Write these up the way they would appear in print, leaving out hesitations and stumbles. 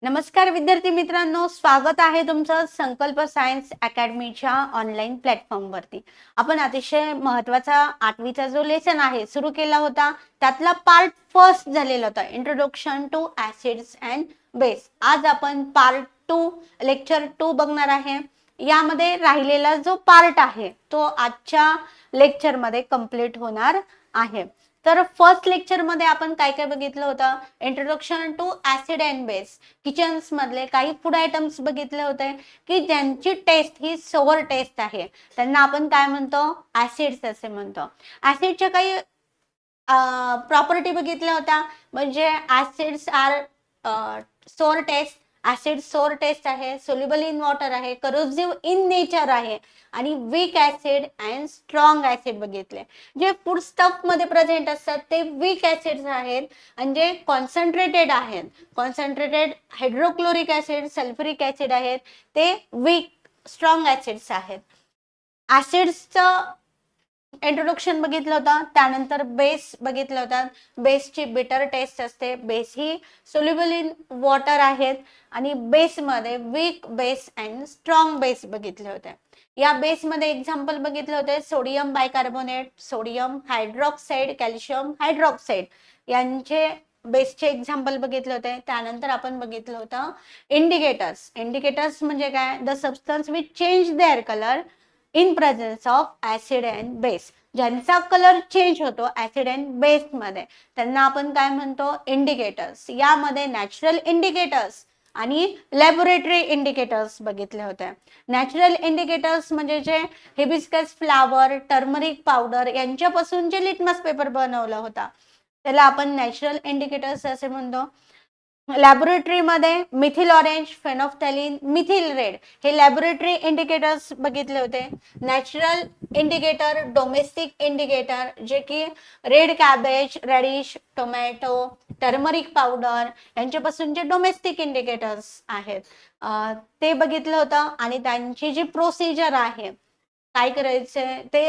नमस्कार विद्यार्थी मित्रांनो, स्वागत आहे तुमचं संकल्प सायन्स अकॅडमीच्या ऑनलाईन प्लॅटफॉर्मवरती। आपण अतिशय महत्त्वाचा 8वीचा जो लेसन आहे सुरू केला होता, त्यातला पार्ट फर्स्ट झालेला होता, introduction to acids and base. आज आपण पार्ट 2 लेक्चर 2 बघणार आहे। यामध्ये राहिलेला जो पार्ट आहे तो आजच्या लेक्चरमध्ये कंप्लीट होणार आहे। तर फर्स्ट लेक्चर मध्ये आपण काय काय बघितलं होतं, introduction to acid and base. Kitchens मधले काही फूड आयटम्स बघितले होते की ज्यांची टेस्ट ही सोअर टेस्ट आहे, त्यांना आपण काय म्हणतो, ऍसिड्स असे म्हणतो। ऍसिडच्या काही प्रॉपर्टी बघितल्या होत्या, म्हणजे acids are sour taste, acid sour taste आहे, सोल्युबल इन वॉटर आहे, करोसिव्ह इन नेचर आहे आणि weak acid and strong acid बघितले। जे फूड स्टफ मध्ये प्रेझेंट असतात ते वीक ऍसिड्स आहेत आणि जे कॉन्सन्ट्रेटेड आहेत, concentrated hydrochloric acid, sulphuric acid आहेत, ते वीक स्ट्रॉंग ऍसिड्स आहेत। ऍसिड्सचं इंट्रोडक्शन बघितलं होतं, त्यानंतर बेस बघितलं होतं। बेसची बिटर टेस्ट असते, बेस ही सोल्युबल इन वॉटर आहेत आणि बेसमध्ये weak base and strong base बघितले होते। या बेसमध्ये एक्झाम्पल बघितले होते, sodium bicarbonate, sodium hydroxide, calcium hydroxide यांचे बेसचे एक्झाम्पल बघितले होते। त्यानंतर आपण बघितलं होतं इंडिकेटर्स। इंडिकेटर्स म्हणजे काय, the substance which change there colour in presence of acid and base. ज्यांचा कलर चेंज होतो ऍसिड अँड बेस मध्ये, त्यांना आपण काय म्हणतो, इंडिकेटर्स। यामध्ये नॅचरल इंडिकेटर्स आणि लॅबोरेटरी इंडिकेटर्स बघितले होते। नॅचरल इंडिकेटर्स म्हणजे जे हिबिस्कस फ्लावर, टर्मरिक पावडर यांच्यापासून जे लिटमस पेपर बनवला होता, त्याला आपण नॅचरल इंडिकेटर्स असे म्हणतो। लॅबोरेटरी मध्ये methyl orange, phenolphthalein, methyl red हे लॅबोरेटरी इंडिकेटर्स बघितले होते। नॅचरल इंडिकेटर, डोमेस्टिक इंडिकेटर, जे की red cabbage, radish, tomato, turmeric powder यांच्यापासून जे डोमेस्टिक इंडिकेटर्स आहेत ते बघितलं होतं। आणि त्यांची जी प्रोसिजर आहे, काय करायचे ते,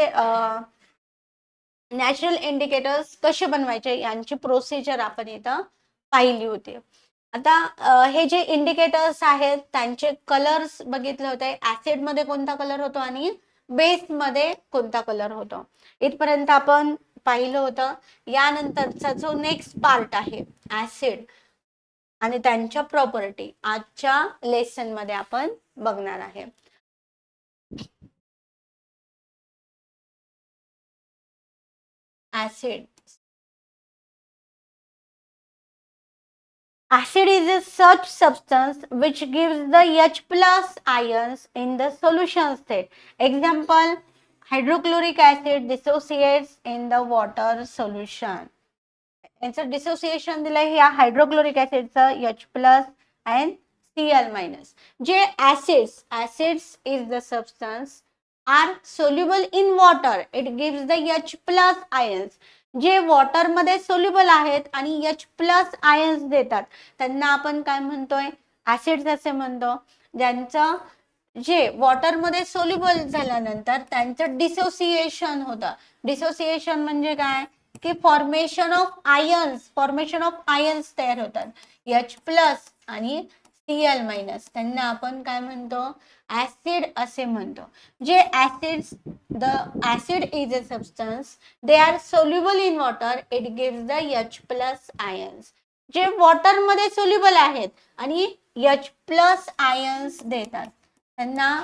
नॅचरल इंडिकेटर्स कसे बनवायचे यांची प्रोसिजर आपण इथं पाहिली होती। आता हे जे इंडिकेटर्स आहेत त्यांचे कलर्स बघितले होते, ऍसिड मध्ये कोणता कलर होतो आणि बेस मध्ये कोणता कलर होतो, इथपर्यंत आपण पाहिलं होतं। यानंतरचा जो नेक्स्ट पार्ट आहे ऍसिड आणि त्यांच्या प्रॉपर्टी, आजच्या लेसन मध्ये आपण बघणार आहे। Acid, acid is a such substance which gives the H plus ions in the solution state. Example, hydrochloric acid dissociates in the water solution. यांचं डिसोसिएशन दिलंय या hydrochloric ऍसिडचं H plus and Cl minus. जे acids is the substance are soluble in water. It gives the H plus ions. जे water मध्ये soluble आहेत आणि H plus ions देतात, त्यांना आपण काय म्हणतोय, ऍसिड्स असे म्हणतो। ज्यांचं जे वॉटर मध्ये सोल्युबल झाल्यानंतर त्यांचं डिसोसिएशन होतं। डिसोसिएशन म्हणजे काय की फॉर्मेशन ऑफ आयन्स तयार होतात, H प्लस आणि Cl मायनस, त्यांना आपण काय म्हणतो, ऍसिड असे म्हणतो। जे acids, the acid is a substance, they are soluble in water, it gives the H plus ions. जे वॉटर मध्ये सोल्युबल आहेत आणि H प्लस आयन्स देतात, त्यांना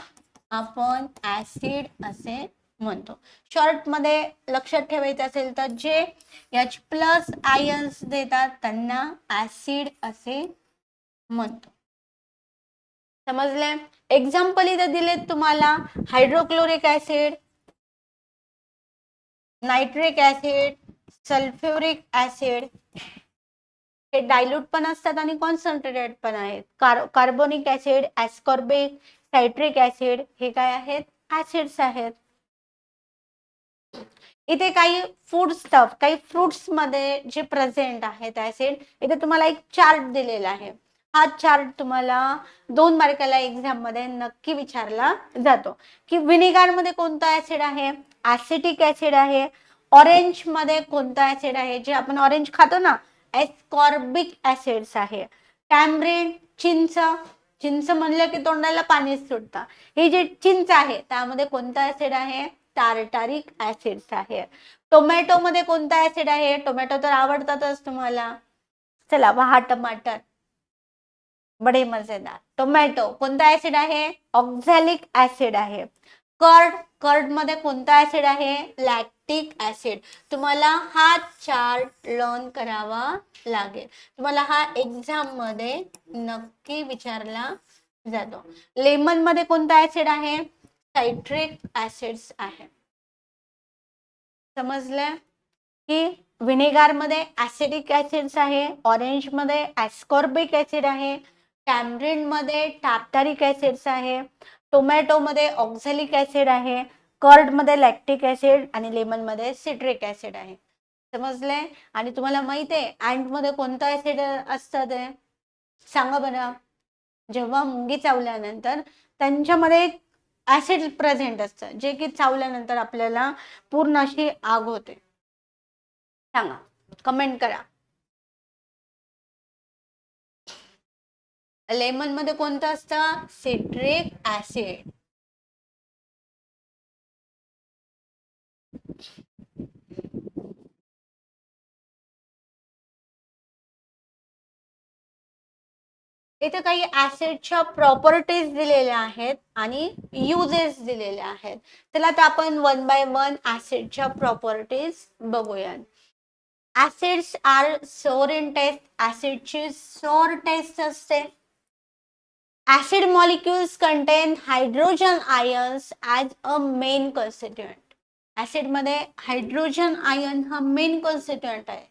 आपण ऍसिड असे म्हणतो। शॉर्ट मध्ये लक्षात ठेवायचं असेल तर जे H प्लस आयन्स देतात त्यांना ऍसिड असे म्हणतो। समजले? एक्झाम्पल इथं दिलेत तुम्हाला, hydrochloric acid, nitric acid, sulphuric acid. हे डायल्यूट पण असतात आणि कॉन्सन्ट्रेटेड पण आहेत। कार्बोनिक ऍसिड, ऍस्कॉर्बिक, सायट्रिक ऍसिड हे काय आहेत, ऍसिड्स आहेत। इथे काही फूड स्टफ, काही फ्रुट्स मध्ये जे प्रेझेंट आहेत ऍसिड, इथे तुम्हाला एक चार्ट दिलेला आहे। हा चार्ट तुम्हाला 2 मार्काला एक्झाम मध्ये नक्की विचारला जातो की विनेगर मध्ये कोणता ऍसिड आहे, ऍसिटिक ऍसिड आहे, ऑरेंज मध्ये कोणता ऍसिड आहे, जे आपण ऑरेंज खातो ना, ऍस्कॉर्बिक ऍसिड्स आहे, टॅमरिन चिंच, चिंच म्हणलं की तोंडाला पाणीच सुटतं. हे जे चिंच आहे त्यामध्ये कोणता ऍसिड आहे? टार्टारिक ऍसिड आहे. टोमॅटो मध्ये कोणता ऍसिड आहे? टोमॅटो तर आवडतातच तुम्हाला. चला पहा टमाटर, बडे मजेदार. टोमॅटो कोणता ऍसिड आहे? ऑक्झॅलिक ऍसिड आहे. कर्ड, कर्ड मध्ये कोणता ऍसिड आहे? Lactic acid. तुम्हाला हा चार्ट लर्न करावा लागेल. तुम्हाला हा एक्झाम मध्ये नक्की विचारला जातो. लेमन मध्ये कोणता ऍसिड आहे? सायट्रिक ऍसिड्स आहे. समजलं की व्हिनेगार मध्ये ऍसिडिक ऍसिड्स आहे, ऑरेंज मध्ये ऍस्कॉर्बिक ऍसिड आहे, टॅमरिन मध्ये टार्टारिक ऍसिड्स आहे, टोमॅटो मध्ये ऑक्झॅलिक ऍसिड आहे, कर्ड मध्ये लॅक्टिक ऍसिड आणि लेमन मध्ये सिट्रिक ऍसिड आहे. समजले? आणि तुम्हाला माहिती आहे अँट मध्ये कोणतं ऍसिड असतं ते सांगा बरं. जेव्हा मुंगी चावल्यानंतर त्यांच्यामध्ये ऍसिड प्रेझेंट असतं, जे की चावल्यानंतर आपल्याला पूर्ण अशी आग होते. सांगा, कमेंट करा. लेमन मध्ये कोणतं असतं? Citric acid. इथे काही ऍसिडच्या प्रॉपर्टीज दिलेल्या आहेत आणि युजेस दिलेल्या आहेत. चला आता आपण वन बाय वन ऍसिडच्या प्रॉपर्टीज बघूया. ऍसिड्स आर सोर इन टेस्ट. ऍसिडची सोर टेस्ट असते. Acid molecules contain hydrogen ions as a main constituent. Acid मध्ये हायड्रोजन आयन हा मेन कॉन्स्टिट्युएंट आहे.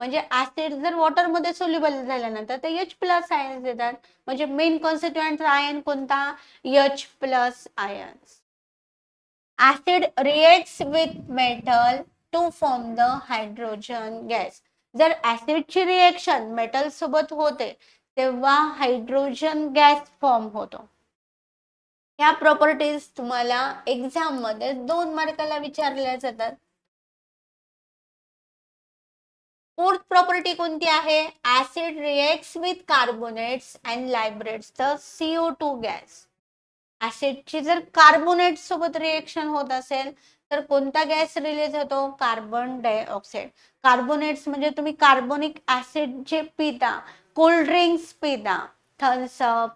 म्हणजे ऍसिड जर वॉटर मध्ये सोल्युबल झाल्यानंतर ते H प्लस आयन्स देतात. म्हणजे मेन कॉन्स्टिट्युएंट आयन कोणता? H plus ions. Acid reacts with metal to form the hydrogen gas. जर ऍसिडची रिएक्शन मेटल सोबत होते तेव्हा हायड्रोजन गॅस फॉर्म होतो. ह्या प्रॉपर्टीज तुम्हाला एक्झाम मध्ये 2 मार्काला विचारल्या जातात. फोर्थ प्रॉपर्टी कोणती आहे? Acid reacts with carbonates and liberates the CO2 gas. ऍसिडची जर कार्बोनेट सोबत रिएक्शन होत असेल तर कोणता गॅस रिलीज होतो? Carbon dioxide. कार्बोनेट्स म्हणजे तुम्ही कार्बोनिक ऍसिड जे पिता, कोल्ड ड्रिंक्स पिता, थम्स अप,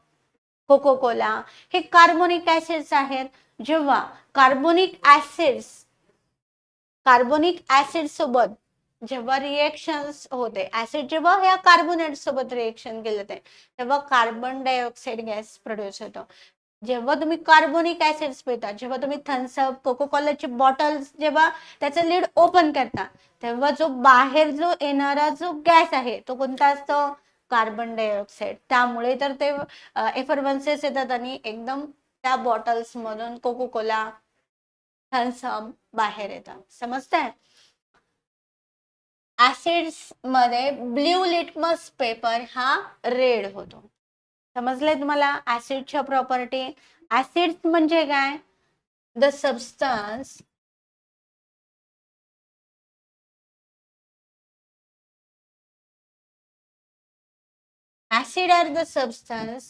कोको कोला, हे कार्बोनिक ऍसिड्स आहेत. जेव्हा कार्बोनिक ऍसिड सोबत जेव्हा रिएक्शन्स होते, ऍसिड जेव्हा ह्या कार्बोनेट सोबत रिएक्शन केलं तेव्हा कार्बन डायऑक्साइड गॅस प्रोड्यूस होतो. जेव्हा तुम्ही कार्बोनिक ऍसिड्स पिता, जेव्हा तुम्ही थम्सअप, कोको कोलाची बॉटल्स जेव्हा त्याचं लिड ओपन करता तेव्हा जो बाहेर जो येणारा जो गॅस आहे तो कोणता असतो? Carbon dioxide. त्यामुळे तर ते एफरवन्सेस येतात आणि एकदम त्या बॉटल्स मधून कोको कोला, थम्सअप बाहेर येतात. समजतंय? ऍसिड्स मध्ये ब्ल्यू लिटमस पेपर हा रेड होतो. समजलंय तुम्हाला ऍसिडच्या प्रॉपर्टी? ऍसिड्स म्हणजे काय? The substance acid are the substance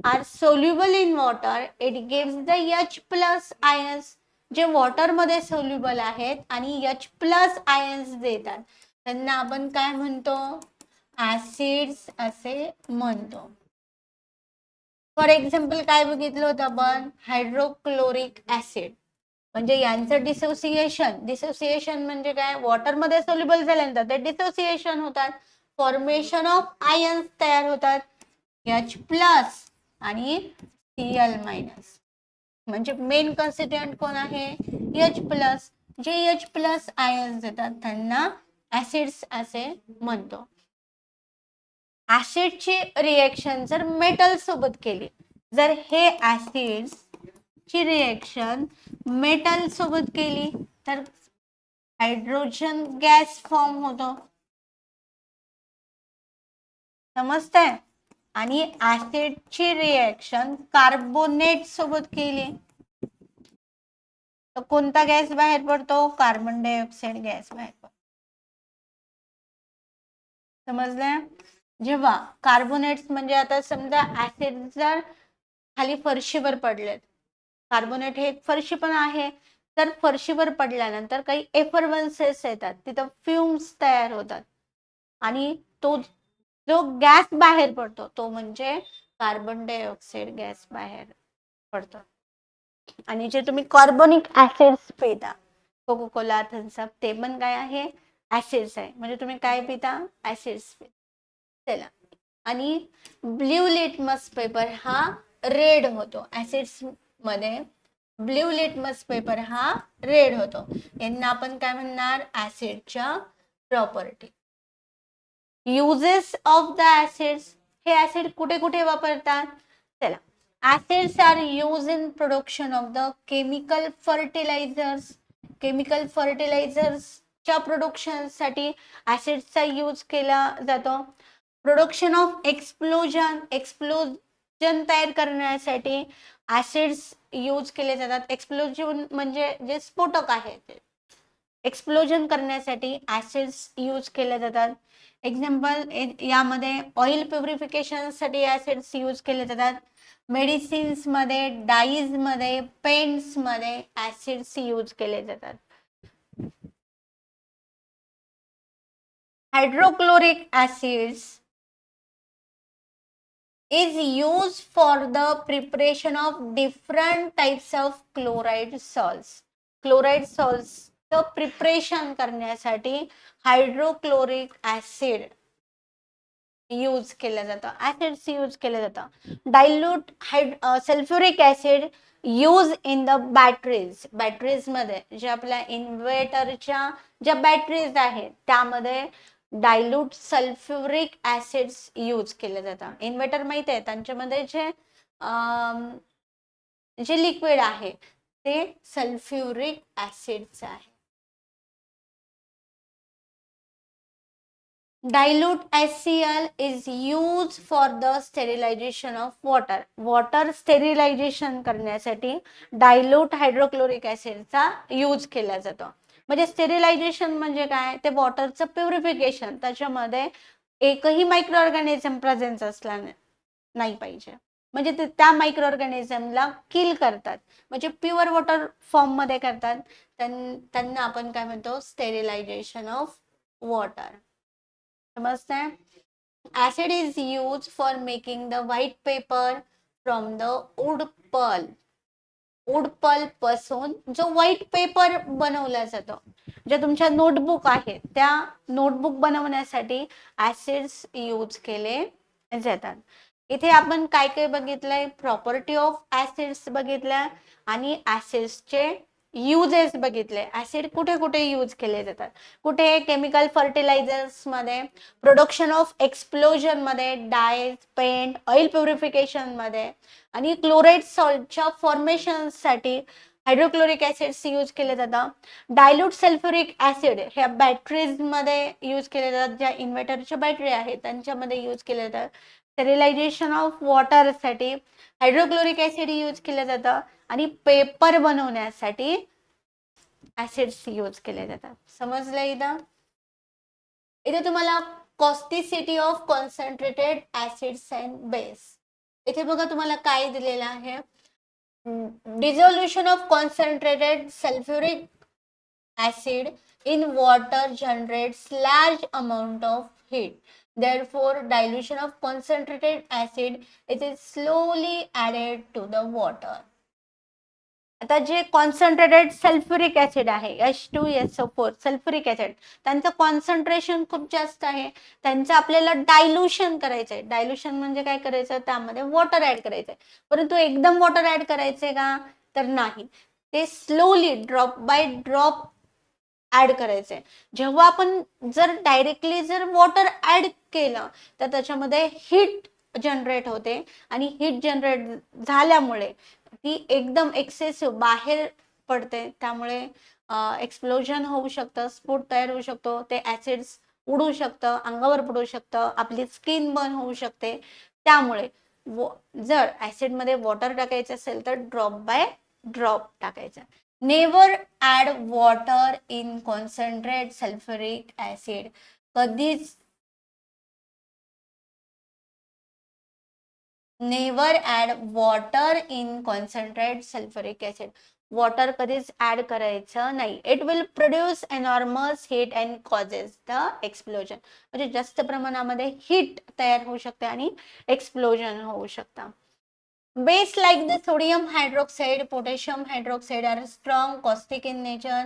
are soluble in water. It gives the H plus ions. जे वॉटर मध्ये सोल्युबल आहेत आणि H प्लस आयन्स देतात त्यांना आपण काय म्हणतो? ऍसिड्स असे म्हणतो. फॉर एक्झाम्पल काय बघितलं होतं आपण? Hydrochloric acid. म्हणजे यांचं डिसोसिएशन म्हणजे काय? वॉटर मध्ये सोल्युबल झाल्यानंतर ते डिसोसिएशन होतात, फॉर्मेशन ऑफ आयन्स तयार होतात, H प्लस आणि Cl मायनस. म्हणजे मेन कॉन्स्टिट्युएंट कोण आहे? H plus. जे H प्लस आयन्स देतात त्यांना ऍसिड्स असे म्हणतो. ऍसिडची रिएक्शन जर मेटल सोबत केली, जर हे ऍसिड्स ची रिएक्शन मेटल सोबत केली तर हायड्रोजन गॅस फॉर्म होतो. समजतंय? आणि ऍसिडची रिएक्शन कार्बोनेट सोबत केली तर कोणता गॅस बाहेर पडतो? कार्बन डायऑक्साइड गॅस बाहेर पडतो. समजलंय? जेव्हा कार्बोनेट्स म्हणजे आता समजा ऍसिड जर खाली फरशीवर पडलेत, कार्बोनेट हे फरशी पण आहे, तर फरशीवर पडल्यानंतर काही एफरवन्सेस येतात, तिथं फ्युम्स तयार होतात आणि तो जो गॅस बाहेर पडतो तो म्हणजे कार्बन डायऑक्साईड गॅस बाहेर पडतो. आणि जे तुम्ही कार्बोनिक ऍसिड्स पिता, कोको कोला, थम्सअप, ते पण काय आहे, ऍसिड्स आहे. म्हणजे तुम्ही काय पिता, ऍसिड्स पिता. चला, आणि ब्ल्यू लिटमस पेपर हा रेड होतो. ऍसिड्स मध्ये ब्ल्यू लिटमस पेपर हा रेड होतो. यांना आपण काय म्हणणार, ऍसिडच्या property. Uses of the acids, हे ऍसिड कुठे कुठे वापरतात, चला. Acids are used in production of the chemical fertilizers. Chemical fertilizers च्या प्रोडक्शन साठी ऍसिडचा यूज केला जातो. प्रोडक्शन ऑफ एक्सप्लोजन, एक्सप्लोजन तयार करण्यासाठी ऍसिड्स यूज केले जातात. एक्सप्लोजन म्हणजे जे स्फोटक आहे, एक्सप्लोजन करण्यासाठी ऍसिड्स यूज केले जातात. एक्झाम्पल, यामध्ये ऑइल प्युरिफिकेशन साठी ऍसिड्स यूज केले जातात. मेडिसिन्स मध्ये, डाईज मध्ये, पेंट्स मध्ये ऍसिड्स यूज केले जातात. Hydrochloric acids is used for the preparation of different types of chloride salts. Chloride salts च प्रिपरेशन करण्यासाठी हायड्रोक्लोरिक ऍसिड यूज केलं जातं, ऍसिड्स यूज केलं जातं. Dilute sulphuric acid use in the batteries. Batteries मध्ये, जे आपल्या इन्व्हर्टरच्या ज्या बॅटरीज आहेत त्यामध्ये डायल्यूट सल्फ्युरिक ऍसिड्स यूज केले जातात. इन्व्हर्टर माहिती आहे, त्यांच्यामध्ये जे जे लिक्विड आहे ते सल्फ्युरिक ऍसिडच आहे. Dilute HCl is used for the sterilization of water. Water sterilisation करण्यासाठी डायल्यूट हायड्रोक्लोरिक ऍसिडचा यूज केला जातो. म्हणजे स्टेरिलायझेशन म्हणजे काय, ते वॉटरचं प्युरिफिकेशन, त्याच्यामध्ये एकही मायक्रो ऑर्गॅनिझम प्रेझेन्स असला नाही पाहिजे. म्हणजे ते त्या मायक्रो ऑर्गॅनिझमला किल करतात, म्हणजे प्युअर वॉटर फॉर्म मध्ये करतात. त्यांना आपण काय म्हणतो, स्टेरिलायझेशन ऑफ वॉटर. समजते? Acid is used for making the white paper from the wood pulp. Wood pulp पासून जो व्हाईट पेपर बनवला जातो, जे तुमच्या नोटबुक आहे त्या नोटबुक बनवण्यासाठी ऍसिड्स यूज केले जातात. इथे आपण काय काय बघितलंय, प्रॉपर्टी ऑफ ऍसिड्स बघितल्या आणि ऍसिड्सचे युजेस बघितले. ऍसिड कुठे कुठे यूज केले जातात, कुठे, केमिकल फर्टिलायझर्स मध्ये, प्रोडक्शन ऑफ एक्सप्लोजन मध्ये, डायज, पेंट, ऑइल प्युरिफिकेशन मध्ये, आणि क्लोराइड सॉल्टच्या फॉर्मेशन साठी हायड्रोक्लोरिक ऍसिड्स यूज केले जातात. डायल्यूट सल्फ्युरिक ऍसिड ह्या बॅटरीज मध्ये यूज केले जातात, ज्या इन्व्हर्टरच्या बॅटरी आहेत त्यांच्यामध्ये यूज केले जातात. स्टेरिलायझेशन ऑफ वॉटर साठी हायड्रोक्लोरिक ऍसिड यूज केलं जातं आणि पेपर बनवण्यासाठी ऍसिड्स यूज केले जातात. समजलं इथं? इथे तुम्हाला causticity of concentrated acids and base, इथे बघा तुम्हाला काय दिलेलं आहे, dissolution of concentrated sulfuric acid in water generates large amount of heat. Therefore, dilution of concentrated acid is slowly added to the water. आता जे कॉन्सन्ट्रेटेड सल्फ्युरिक ऍसिड आहे, H2SO4 sulphuric acid, त्यांचं कॉन्सन्ट्रेशन खूप जास्त आहे. त्यांचं आपल्याला डायल्युशन करायचंय. डायल्युशन म्हणजे काय करायचं, त्यामध्ये वॉटर ऍड करायचंय. परंतु एकदम वॉटर ऍड करायचंय का, तर नाही, ते slowly drop by drop add करायचंय. जेव्हा आपण जर डायरेक्टली जर वॉटर ऍड केलं तर त्याच्यामध्ये हीट जनरेट होते आणि हीट जनरेट झाल्यामुळे ती एकदम एक्सेसिव्ह बाहेर पडते. त्यामुळे एक्सप्लोजन होऊ शकतं, स्फोट तयार होऊ शकतो, ते ऍसिड्स उडू शकतं, अंगावर पडू शकतं, आपली स्किन बर्न होऊ शकते. त्यामुळे जर ऍसिड मध्ये वॉटर टाकायचं असेल तर ड्रॉप बाय ड्रॉप टाकायचं. Never add water in concentrate sulphuric acid. कधीच never add water in concentrate sulphuric acid. Water कधीच ऍड करायचं नाही. It will produce enormous heat and causes the explosion. म्हणजे जास्त प्रमाणामध्ये हीट तयार होऊ शकते आणि एक्सप्लोजन होऊ शकतं. Base like the sodium hydroxide, potassium hydroxide are strong caustic in nature.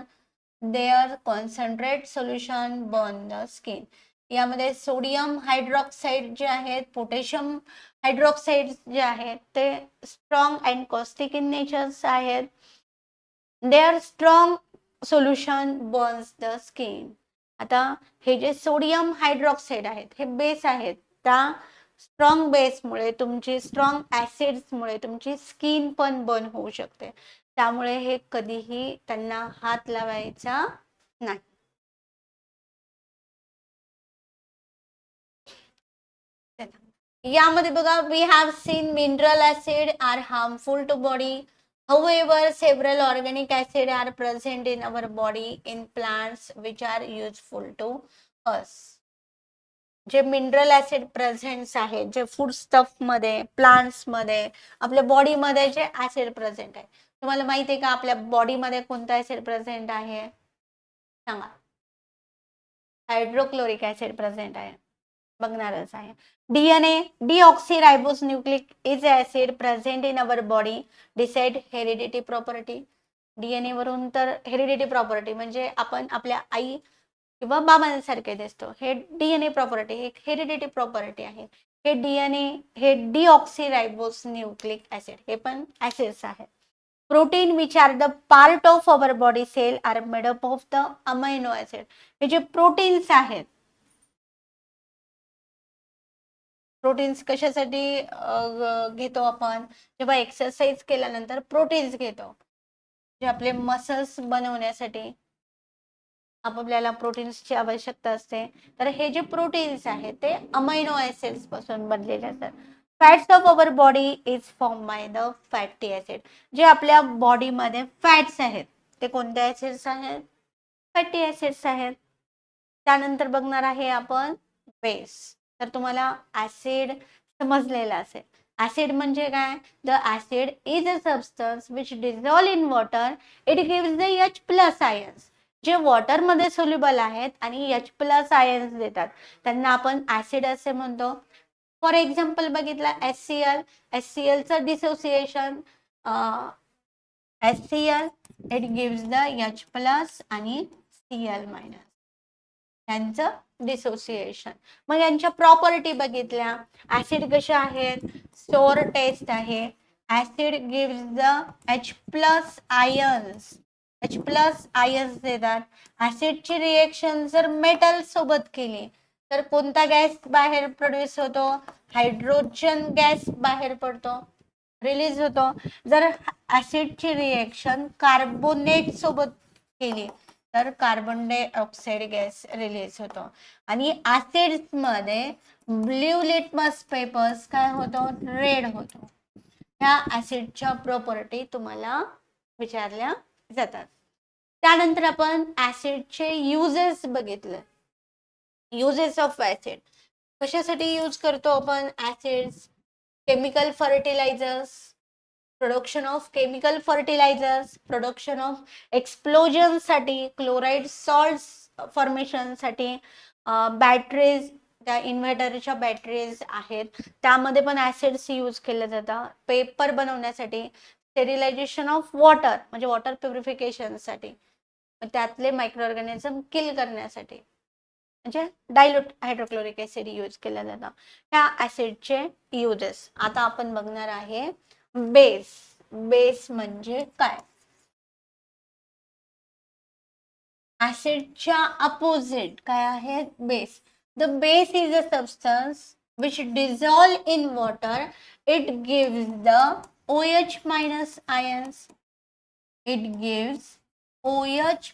Their concentrate solution burn the skin. यामध्ये सोडियम हायड्रॉक्साईड जे आहेत, पोटॅशियम हायड्रॉक्साईड जे आहेत ते strong and caustic in natures आहेत. Their strong solution burns the skin. आता हे जे सोडियम हायड्रॉक्साईड आहेत हे बेस आहेत. त्या स्ट्रॉंग बेसमुळे तुमची स्ट्रॉंग ऍसिड्समुळे तुमची स्किन पण बर्न होऊ शकते. त्यामुळे हे कधीही त्यांना हात लावायचा नाही. यामध्ये बघा, we have seen mineral acid are harmful to body. However, several organic acids are present in our body in plants which are useful to us. जे मिनरल ऍसिड प्रेझेंट आहेत, जे फूड स्टफ मध्ये, प्लांट्स मध्ये, आपल्या body मध्ये जे acid present आहे. तुम्हाला माहिती आहे का आपल्या बॉडी मध्ये कोणता ऍसिड प्रेझेंट आहे? सांगा. हायड्रोक्लोरिक ऍसिड प्रेझेंट आहे. बघणारच आहे. DNA deoxyribose nucleic is acid present in our body. Decide heredity property. DNA वरून तर हेरिडिटी प्रॉपर्टी म्हणजे आपण आपल्या आई किंवा बाबांसारखे दिसतो. हे DNA प्रॉपर्टी, एक हेरिडिटी प्रॉपर्टी आहे. हे DNA हे डिऑक्सिरायबोस न्यूक्लिक ऍसिड हे पण ऍसिड्स आहेत. Protein which are the part of our body cell are made up of the amino acid. हे जे प्रोटीन्स आहेत, प्रोटीन्स कशासाठी घेतो आपण? जेव्हा एक्सरसाइज केल्यानंतर प्रोटीन्स घेतो, जे आपले मसल्स बनवण्यासाठी आपल्याला प्रोटीन्सची आवश्यकता असते. तर हे जे प्रोटीन्स आहेत ते अमायनो ऍसिड्स पासून बनलेले असतात. Fats of our body is form by the fatty acid. जे आपल्या बॉडीमध्ये फॅट्स आहेत ते कोणत्या ऍसिड्स आहेत? फॅटी ऍसिड्स आहेत. त्यानंतर बघणार आहे आपण बेस. तर तुम्हाला ऍसिड समजलेला असेल. ऍसिड म्हणजे काय? The acid is a substance which dissolve in water. It gives the H+ ions. जे वॉटर मध्ये सोल्युबल आहेत आणि H+ आयन्स देतात त्यांना आपण ऍसिड असे म्हणतो. फॉर एक्झाम्पल बघितला HCl. HCl चं dissociation HCl it gives the H+ आणि Cl-. यांचं डिसोसिएशन. मग यांच्या प्रॉपर्टी बघितल्या. ऍसिड कशा आहेत? स्टोअर टेस्ट आहे. Acid gives the H+ ions. H+ ions देतात. ऍसिडची रिएक्शन जर मेटल सोबत केली तर कोणता गॅस बाहेर प्रोड्यूस होतो? हायड्रोजन गॅस बाहेर पडतो, रिलीज होतो. जर ऍसिडची रिएक्शन कार्बोनेट सोबत केली तर कार्बन डायऑक्साइड गॅस रिलीज होतो. आणि ऍसिड्स मध्ये ब्ल्यू लिटमस पेपर्स काय होतो? रेड होतो. ह्या ऍसिडच्या प्रॉपर्टी तुम्हाला विचारल्या जातात. त्यानंतर आपण ऍसिडचे युजेस बघितले. युजेस ऑफ ऍसिड कशासाठी यूज करतो आपण acids? Chemical fertilisers, production of chemical fertilisers, production of explosion साठी, क्लोराइड सॉल्ट फॉर्मेशन साठी, बॅटरीज, त्या इन्व्हर्टरच्या बॅटरीज आहेत त्यामध्ये पण ऍसिड्स यूज केले जातात. पेपर बनवण्यासाठी, स्टेरिलायझेशन ऑफ वॉटर म्हणजे वॉटर प्युरिफिकेशन साठी, त्यातले मायक्रो ऑर्गॅनिझम किल करण्यासाठी म्हणजे डायल्यूट हायड्रोक्लोरिक ऍसिड यूज केला जातं. ह्या ऍसिडचे युजेस. आता आपण बघणार आहे बेस. बेस म्हणजे काय? ऍसिडच्या अपोजिट काय आहे? Base. The base is a substance which dissolve in water. It gives the OH- ions. It gives OH-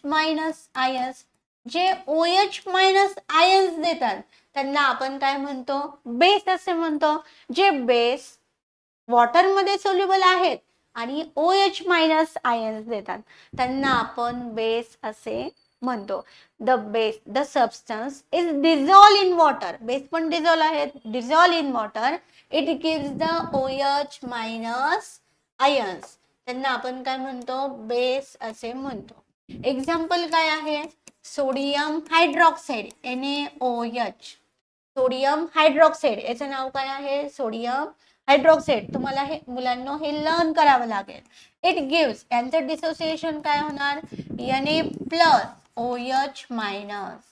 ions. जे OH- आयन्स देतात त्यांना आपण काय म्हणतो? बेस असे म्हणतो. जे बेस वॉटरमध्ये सोल्युबल आहेत आणि OH- आयन्स देतात त्यांना आपण बेस असे म्हणतो. The substance is dissolve in water. Base पण डिझॉल्व आहे, dissolve in water. It gives the OH minus ions. त्यांना आपण काय म्हणतो, बेस असे म्हणतो. एक्झाम्पल काय आहे, sodium hydroxide NaOH. Sodium hydroxide याचं नाव काय आहे, सोडियम हायड्रॉक्साईड. तुम्हाला हे मुलांना हे लर्न करावं लागेल. इट गिव्स, यांचं डिसोसिएशन काय होणार, Na प्लस OH मायनस.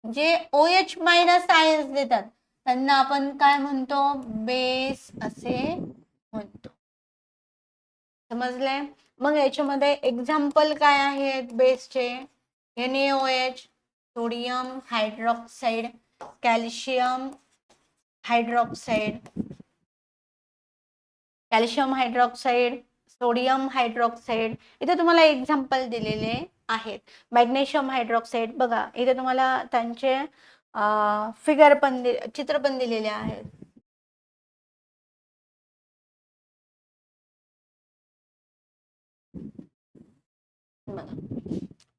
जे OH मायनस आयन्स देतात त्यांना आपण काय म्हणतो, बेस असे म्हणतो. समजलंय. मग याच्यामध्ये एक्झाम्पल काय आहेत बेसचे, NaOH, sodium hydroxide, calcium hydroxide, calcium hydroxide, sodium hydroxide. इथे तुम्हाला एक्झाम्पल दिलेले आहेत. मॅग्नेशियम हायड्रॉक्साईड बघा, इथे तुम्हाला त्यांचे फिगर पण चित्र पण दिलेले आहेत.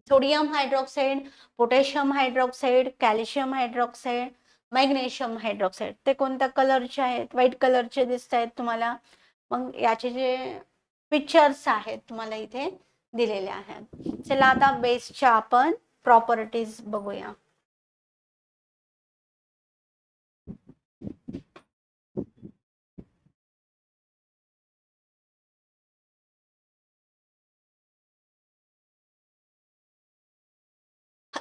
Sodium hydroxide, potassium hydroxide, calcium hydroxide, magnesium hydroxide. ते कोणत्या कलरचे आहेत, व्हाईट कलरचे दिसत आहेत तुम्हाला. मग याचे जे पिक्चर्स आहेत तुम्हाला इथे दिलेले आहेत. चला आता बेसच्या आपण प्रॉपर्टीज बघूया.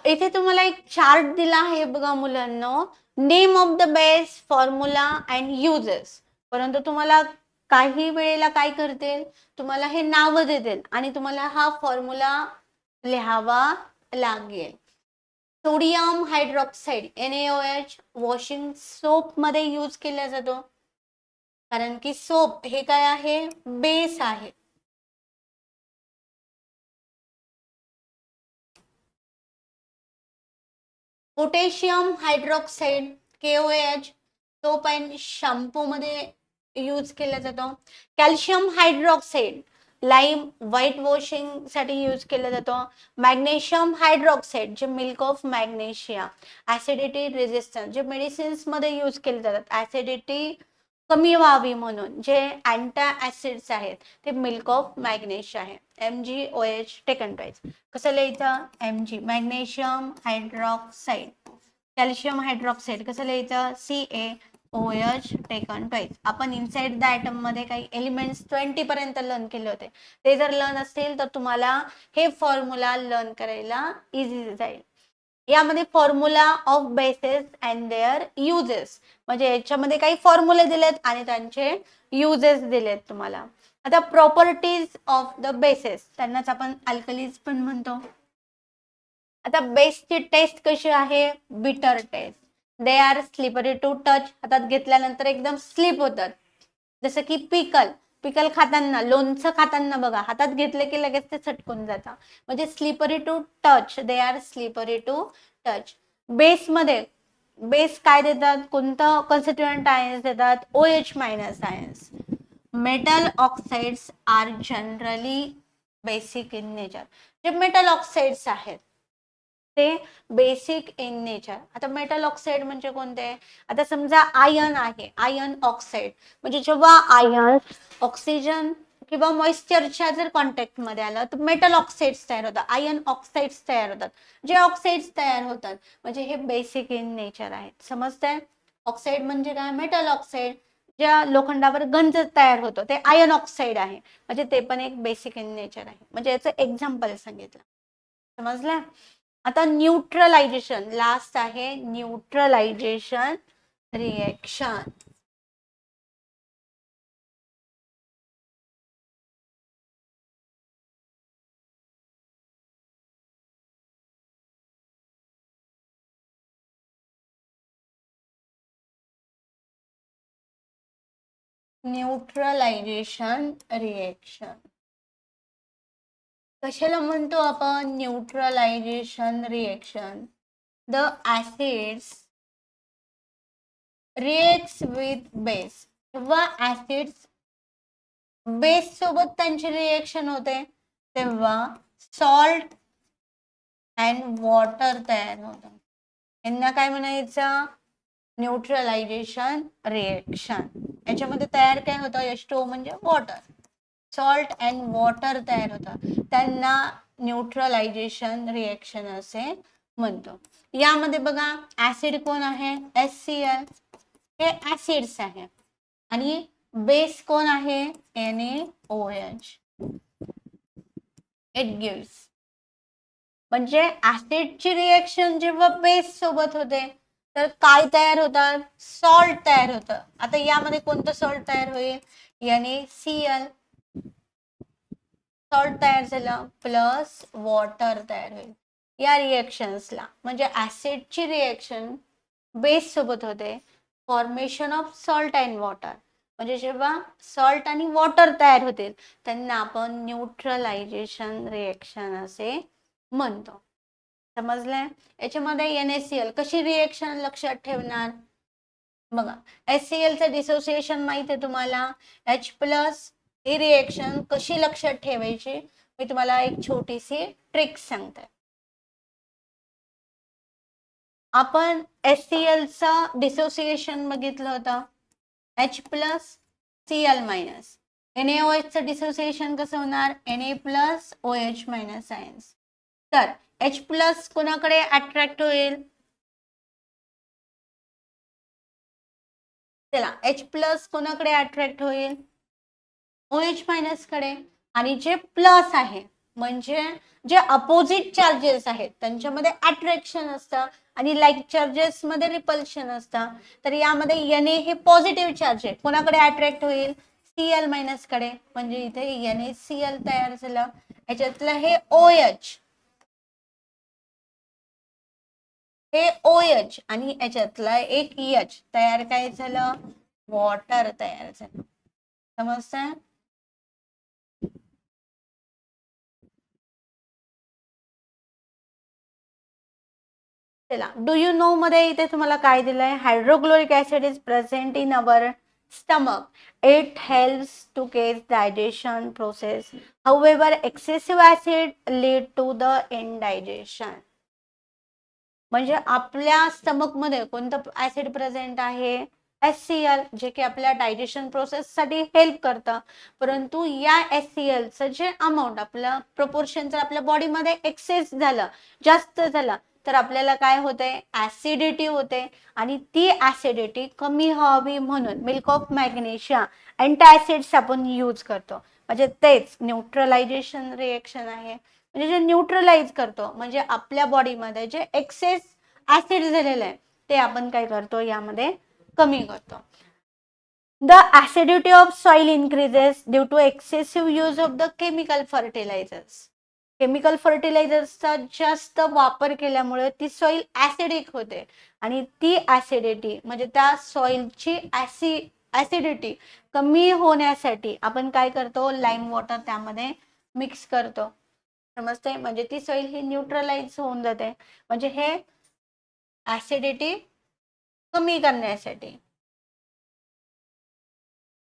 इथे तुम्हाला एक चार्ट दिला आहे बघा मुलांनो, name of the base, formula and uses. परंतु तुम्हाला काही वेळेला काय करतील, तुम्हाला हे नाव देतील आणि तुम्हाला हा फॉर्म्युला लिहावा लागेल. Sodium hydroxide NaOH washing soap मध्ये यूज केला जातो, कारण की सोप हे काय आहे, बेस आहे. Potassium hydroxide KOH soap and shampoo मध्ये यूज केला जातो. Calcium hydroxide lime white washing साठी यूज केला जातो. मॅग्नेशियम हायड्रॉक्साईड जे milk of magnesia, acidity resistance, जे मेडिसिन्स मध्ये यूज केले जातात ऍसिडिटी कमी व्हावी म्हणून, जे अँटी ऍसिड्स आहेत ते मिल्क ऑफ मॅग्नेशिया आहे. MgOH taken twice. कसं लिहायचं, Mg magnesium hydroxide. Calcium hydroxide कसं लिहायचं, CaOH टेकन ट्वाइस. आपण इनसाइड द ॲटम मध्ये काही एलिमेंट्स 20 पर्यंत लर्न केले होते. ते जर लर्न असतील तर तुम्हाला हे फॉर्म्युला लर्न करायला इझी जाईल. यामध्ये formula of bases and their uses, म्हणजे याच्यामध्ये काही फॉर्म्युले दिलेत आणि त्यांचे युजेस दिलेत तुम्हाला. आता प्रॉपर्टीज ऑफ द बेसेस, त्यांनाच आपण अल्कलीज पण म्हणतो. आता बेसची टेस्ट कशी आहे, bitter taste. They are slippery to touch, हातात घेतल्यानंतर एकदम स्लिप होतात. जसं की पिकल खाताना, लोणचं खाताना बघा, हातात घेतले की लगेच ते चटकून जातं, म्हणजे slippery to touch. They are slippery to touch. बेसमध्ये बेस काय देतात, कोणतं कॉन्स्टिट्युएंट आयन्स देतात, OH minus ions. Metal oxides are generally basic in nature. जे मेटल ऑक्साइड्स आहेत ते बेसिक इन नेचर. आता मेटल ऑक्साइड म्हणजे कोणते, आता समजा आयन आहे, आयन ऑक्साइड म्हणजे जेव्हा आयन ऑक्सिजन किंवा मॉइश्चरच्या जर कॉन्टॅक्ट मध्ये आलं तर मेटल ऑक्साइड्स तयार होतात, आयन ऑक्साइड्स तयार होतात. जे ऑक्साइड्स तयार होतात म्हणजे हे बेसिक इन नेचर आहेत. समजतंय, ऑक्साइड म्हणजे काय, मेटल ऑक्साइड. ज्या लोखंडावर गंज तयार होतो ते आयन ऑक्साइड आहे, म्हणजे ते पण एक बेसिक इन नेचर आहे. म्हणजे याचं एक्झाम्पल सांगितलं. समजलं. आता न्यूट्रलायझेशन लास्ट आहे, न्यूट्रलायझेशन रिएक्शन. न्यूट्रलायझेशन रिएक्शन कशाला म्हणतो आपण, neutralisation reaction. The acids reacts with base, जेव्हा ऍसिड्स बेस सोबत त्यांची रिएक्शन होते तेव्हा सॉल्ट अँड वॉटर तयार होतं. यांना काय म्हणायचं? Neutralisation reaction. याच्यामध्ये तयार काय होतं? H2O म्हणजे वॉटर. सॉल्ट अँड वॉटर तयार होतं, त्यांना न्यूट्रलायझेशन रिएक्शन असे म्हणतो. यामध्ये बघा ऍसिड कोण आहे? HCl, हे ऍसिड्स आहे. आणि बेस कोण आहे? NaOH. It gives. म्हणजे ऍसिडची रिएक्शन जेव्हा बेस सोबत होते तर काय तयार होतात? सॉल्ट तयार होतं. आता यामध्ये कोणतं सॉल्ट तयार होईल? NaCl सॉल्ट तयार झालं प्लस वॉटर तयार होईल या रिएक्शन्सला. म्हणजे ऍसिडची रिएक्शन बेस सोबत होते, formation of salt and water. म्हणजे जेव्हा सॉल्ट आणि वॉटर तयार होतील त्यांना आपण न्यूट्रलायझेशन रिएक्शन असे म्हणतो. समजलंय? याच्यामध्ये NaCl कशी रिएक्शन लक्षात ठेवणार? बघा HClचं डिसोसिएशन माहिती आहे तुम्हाला, H+ ही रिएक्शन कशी लक्षात ठेवायची मी तुम्हाला एक छोटीशी ट्रिक सांगते. आपण HClचं डिसोसिएशन बघितलं होतं, H+Cl-. NaOHचं डिसोसिएशन कसं होणार? Na+OH- ions. तर H+ कोणाकडे अट्रॅक्ट होईल? चला H+ कोणाकडे अट्रॅक्ट होईल? OH- कडे. आणि जे प्लस आहे म्हणजे जे अपोजिट चार्जेस आहेत त्यांच्यामध्ये अट्रॅक्शन असतं आणि लाईक चार्जेस मध्ये रिपल्शन असतं. तर यामध्ये Na हे पॉझिटिव्ह चार्ज आहे, कोणाकडे अट्रॅक्ट होईल? Cl- कडे. म्हणजे इथे NaCl तयार झालं. याच्यातलं हे OH, हे OH आणि याच्यातलं एक H तयार काय झालं? वॉटर तयार झालं. समजतंय? चला डू यू नो मध्ये इथे तुम्हाला काय दिलंय? Hydrochloric acid is present in our stomach. It helps to cause digestion process. However, excessive acid lead to the indigestion. म्हणजे आपल्या स्टमक मध्ये कोणतं ऍसिड प्रेझेंट आहे? HCl, जे की आपल्या डायजेशन प्रोसेस साठी हेल्प करतं. परंतु या HClचं जे अमाऊंट आपलं प्रपोर्शन जर आपल्या बॉडीमध्ये एक्सेस झालं, जास्त झालं, तर आपल्याला काय होते? ऍसिडिटी होते. आणि ती ऍसिडिटी कमी व्हावी म्हणून मिल्क ऑफ मॅग्नेशिया अँटासिड्स आपण यूज करतो. म्हणजे तेच न्यूट्रलायझेशन रिएक्शन आहे. म्हणजे जे न्यूट्रलाइज करतो, म्हणजे आपल्या बॉडीमध्ये जे एक्सेस ऍसिड झालेलं आहे ते आपण काय करतो? यामध्ये कमी करतो. The acidity of soil increases due to excessive use of the chemical fertilisers. Chemical फर्टिलायझर्सचा जास्त वापर केल्यामुळे ती सॉइल ऍसिडिक होते आणि ती ऍसिडिटी म्हणजे त्या सॉइलची ऍसिडिटी कमी होण्यासाठी आपण काय करतो? लाईम वॉटर त्यामध्ये मिक्स करतो. समजते? म्हणजे ती सॉइल ही न्यूट्रलाइज होऊन जाते. म्हणजे हे ऍसिडिटी कमी करण्यासाठी.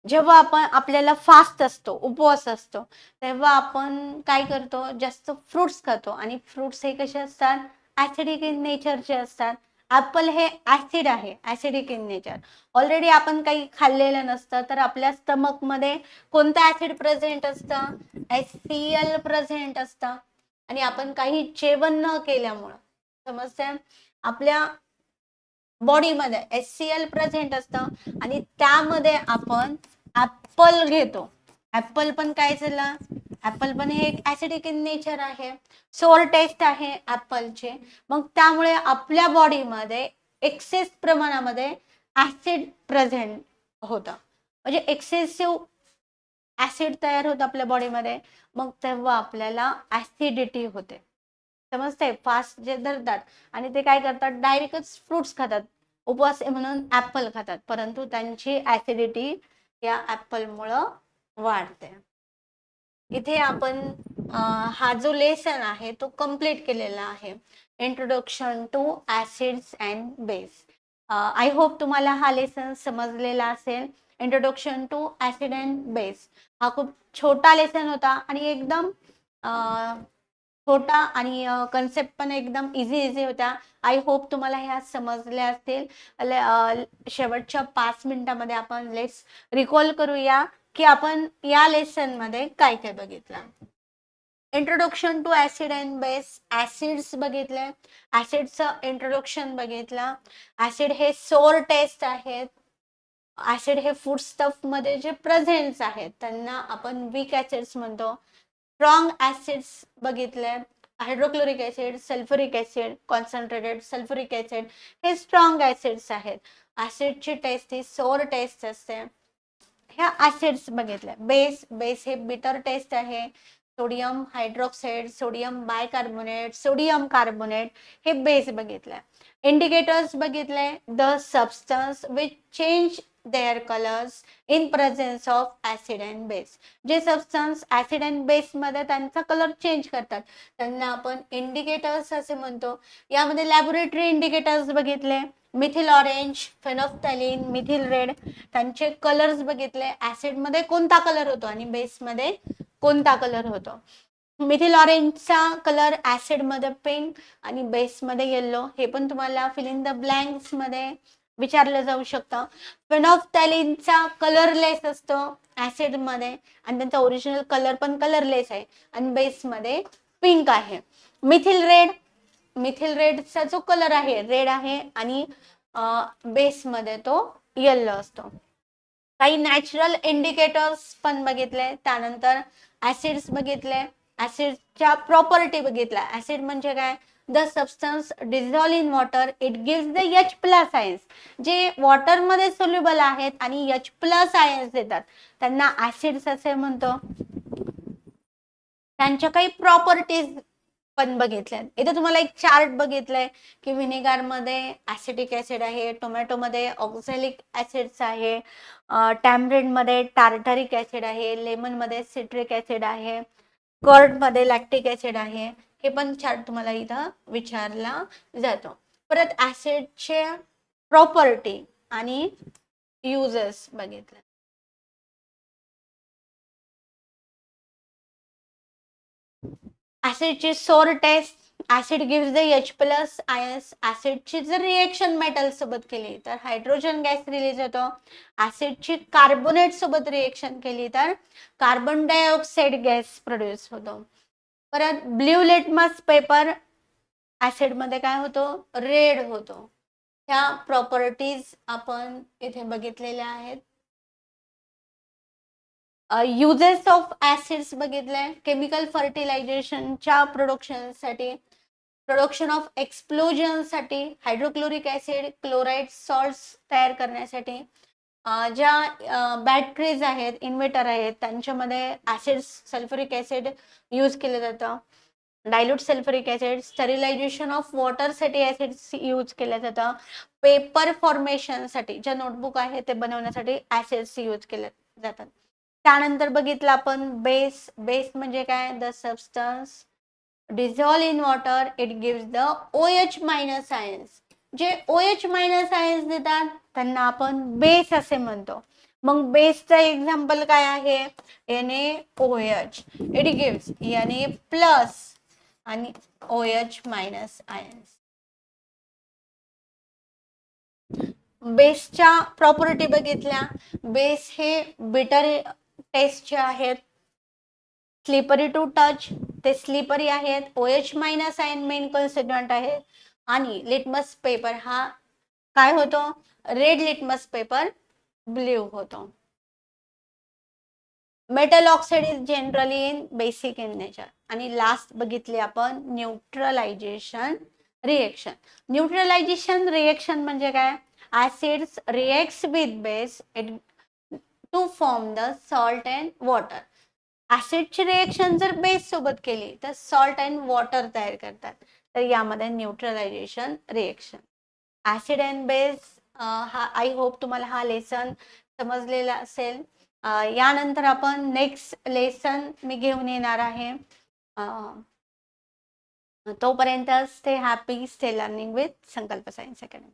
जेव्हा आपण आपल्याला फास्ट असतो, उपवास असतो, तेव्हा आपण काय करतो? जास्त फ्रुट्स खातो आणि फ्रुट्स हे कसे असतात? ऍसिडिक इन नेचरचे असतात. ऍपल हे ऍसिड आहे, ऍसिडिक इन नेचर. ऑलरेडी आपण काही खाल्लेलं नसतं तर आपल्या स्टमक मध्ये कोणतं ऍसिड प्रेझेंट असतं? HCl प्रेझेंट असतं. आणि आपण काही जेवण न केल्यामुळं, समजते, आपल्या बॉडीमध्ये HCl प्रेझेंट असतं आणि त्यामध्ये आपण ऍपल घेतो. ऍपल पण काय झालं? ऍपल पण हे एक ऍसिडिक इन नेचर आहे, सोअर टेस्ट आहे ऍपलचे. मग त्यामुळे आपल्या बॉडीमध्ये एक्सेस प्रमाणामध्ये ऍसिड प्रेझेंट होतं. म्हणजे एक्सेसिव्ह ऍसिड तयार होतं आपल्या बॉडीमध्ये. मग तेव्हा आपल्याला ऍसिडिटी होते. समजते? फास्ट जे धरतात आणि ते काय करतात? डायरेक्टच फ्रुट्स खातात, उपवास आहे म्हणून ऍपल खातात, परंतु त्यांची ऍसिडिटी या ऍपलमुळं वाढते. इथे आपण हा जो लेसन आहे तो कम्प्लीट केलेला आहे, introduction to acids and base. I hope तुम्हाला हा लेसन समजलेला असेल. Introduction to acid and base हा खूप छोटा लेसन होता आणि एकदम छोटा आणि कन्सेप्ट पण एकदम इझी होत्या. आय होप तुम्हाला ह्या समजल्या असतील. शेवटच्या 5 मिनिटांमध्ये आपण लेट्स रिकॉल करूया की आपण या लेसन मध्ये काय काय बघितलं. Introduction to acid and base. Acids बघितले, ऍसिडचं इंट्रोडक्शन बघितलं. ऍसिड हे सोर टेस्ट आहेत. ऍसिड हे फूड स्टफ मध्ये जे प्रेझेंट्स आहेत त्यांना आपण वीक ऍसिड्स म्हणतो. स्ट्रॉंग ऍसिड्स बघितले, hydrochloric acid, sulphuric acid, concentrated sulphuric acid हे स्ट्रॉंग ऍसिड्स आहेत. ऍसिडची टेस्ट ही सोर टेस्ट असते. ह्या ऍसिड्स बघितल्या. बेस हे बिटर टेस्ट आहे. Sodium hydroxide, sodium bicarbonate, sodium carbonate हे बेस बघितले. इंडिकेटर्स बघितले, the substance which change there colours in presence of acid and base. जे सबस्टन्स ऍसिड अँड बेस मध्ये त्यांचा कलर चेंज करतात त्यांना आपण इंडिकेटर्स असे म्हणतो. यामध्ये लॅबोरेटरी इंडिकेटर्स बघितले, मिथिल ऑरेंज, फेनोफ्थॅलिन, मिथिल रेड, त्यांचे कलर्स बघितले. ऍसिड मध्ये कोणता कलर होतो आणि बेस मध्ये कोणता कलर होतो. मिथिल ऑरेंजचा कलर ऍसिड मध्ये पिंक आणि बेस मध्ये येलो. हे पण तुम्हाला फिल इन द ब्लँक्स मध्ये विचारलं जाऊ शकतं. फेनोफ्थॅलिनचा कलरलेस असतो ऍसिड मध्ये आणि त्यांचा ओरिजिनल कलर पण कलरलेस आहे आणि बेस मध्ये पिंक आहे. मिथिल रेडचा जो कलर आहे रेड आहे आणि बेस मध्ये तो येलो असतो. काही नॅचरल इंडिकेटर्स पण बघितले. त्यानंतर ऍसिड्स बघितले, ऍसिडच्या प्रॉपर्टी बघितल्या. ऍसिड म्हणजे काय, the substance dissolve in water it gives the H+ ions. जे वॉटर मध्ये सोल्युबल आहेत आणि H+ आयन्स देतात त्यांना ऍसिड्स असे म्हणतो. त्यांच्या काही प्रॉपर्टीज पण बघितल्या. इथे तुम्हाला एक चार्ट बघितलाय की व्हिनेगार मध्ये ऍसिटिक ऍसिड आहे, टोमॅटो मध्ये ऑक्झॅलिक ऍसिड्स आहे, टॅमरिंड मध्ये टार्टरिक ऍसिड आहे, लेमन मध्ये सिट्रिक ऍसिड आहे, कर्ड मध्ये लॅक्टिक ऍसिड आहे. हे पण चार्ट तुम्हाला इथं विचारला जातो. परत ऍसिडचे प्रॉपर्टी आणि युजेस बघितले. ऍसिडची sour taste, acid gives the H+ ions. ऍसिडची जर रिएक्शन मेटल सोबत केली तर हायड्रोजन गॅस रिलीज होतो. ऍसिडची कार्बोनेट सोबत रिएक्शन केली तर कार्बन डायऑक्साइड गॅस प्रोड्यूस होतो. परत ब्ल्यू लिटमस पेपर ऍसिड मध्ये काय होतो, रेड होतो. ह्या प्रॉपर्टीज आपण इथे बघितलेल्या आहेत. युजेस ऑफ ऍसिड्स बघितले, केमिकल फर्टिलायझेशनच्या प्रोडक्शनसाठी, प्रोडक्शन ऑफ एक्सप्लोजनसाठी, हायड्रोक्लोरिक ऍसिड, क्लोराईड सॉल्ट्स तयार करण्यासाठी, ज्या बॅटरीज आहेत, इन्व्हर्टर आहेत त्यांच्यामध्ये ऍसिड सल्फ्युरिक ऍसिड यूज केलं जातं. Dilute sulphuric acid, sterilisation of water साठी ऍसिड यूज केलं जातं. पेपर फॉर्मेशन साठी, ज्या नोटबुक आहे ते बनवण्यासाठी ऍसिड्स यूज केले जातात. त्यानंतर बघितलं आपण बेस म्हणजे काय, the substance dissolve in water it gives the OH- ions. जे OH- आयन्स देतात त्यांना आपण बेस असे म्हणतो. मग बेसचं एक्झाम्पल काय आहे, NaOH. इट गिव्स Na+ आणि OH- आयन्स. बेसच्या प्रॉपर्टी बघितल्या. बेस हे बिटर टेस्टचे आहेत, स्लिपरी टू टच, ते स्लिपरी आहेत. OH- आयन मेन कॉन्स्टिट्यूएंट आहे आणि लिटमस पेपर हा काय होतो, रेड लिटमस पेपर ब्ल्यू होतो. Metal oxide is generally in basic in nature. आणि लास्ट बघितली आपण न्यूट्रलायझेशन रिएक्शन. न्यूट्रलायझेशन रिएक्शन म्हणजे काय, acids reacts with base to form the salt and water. ऍसिडची रिएक्शन जर बेस सोबत केली तर सॉल्ट अँड वॉटर तयार करतात. तर यामध्ये neutralisation reaction. Acid and base हा आय होप तुम्हाला हा लेसन समजलेला असेल. यानंतर आपण नेक्स्ट लेसन मी घेऊन येणार आहे. तोपर्यंत stay happy, stay learning with संकल्प सायन्स अकॅडमी.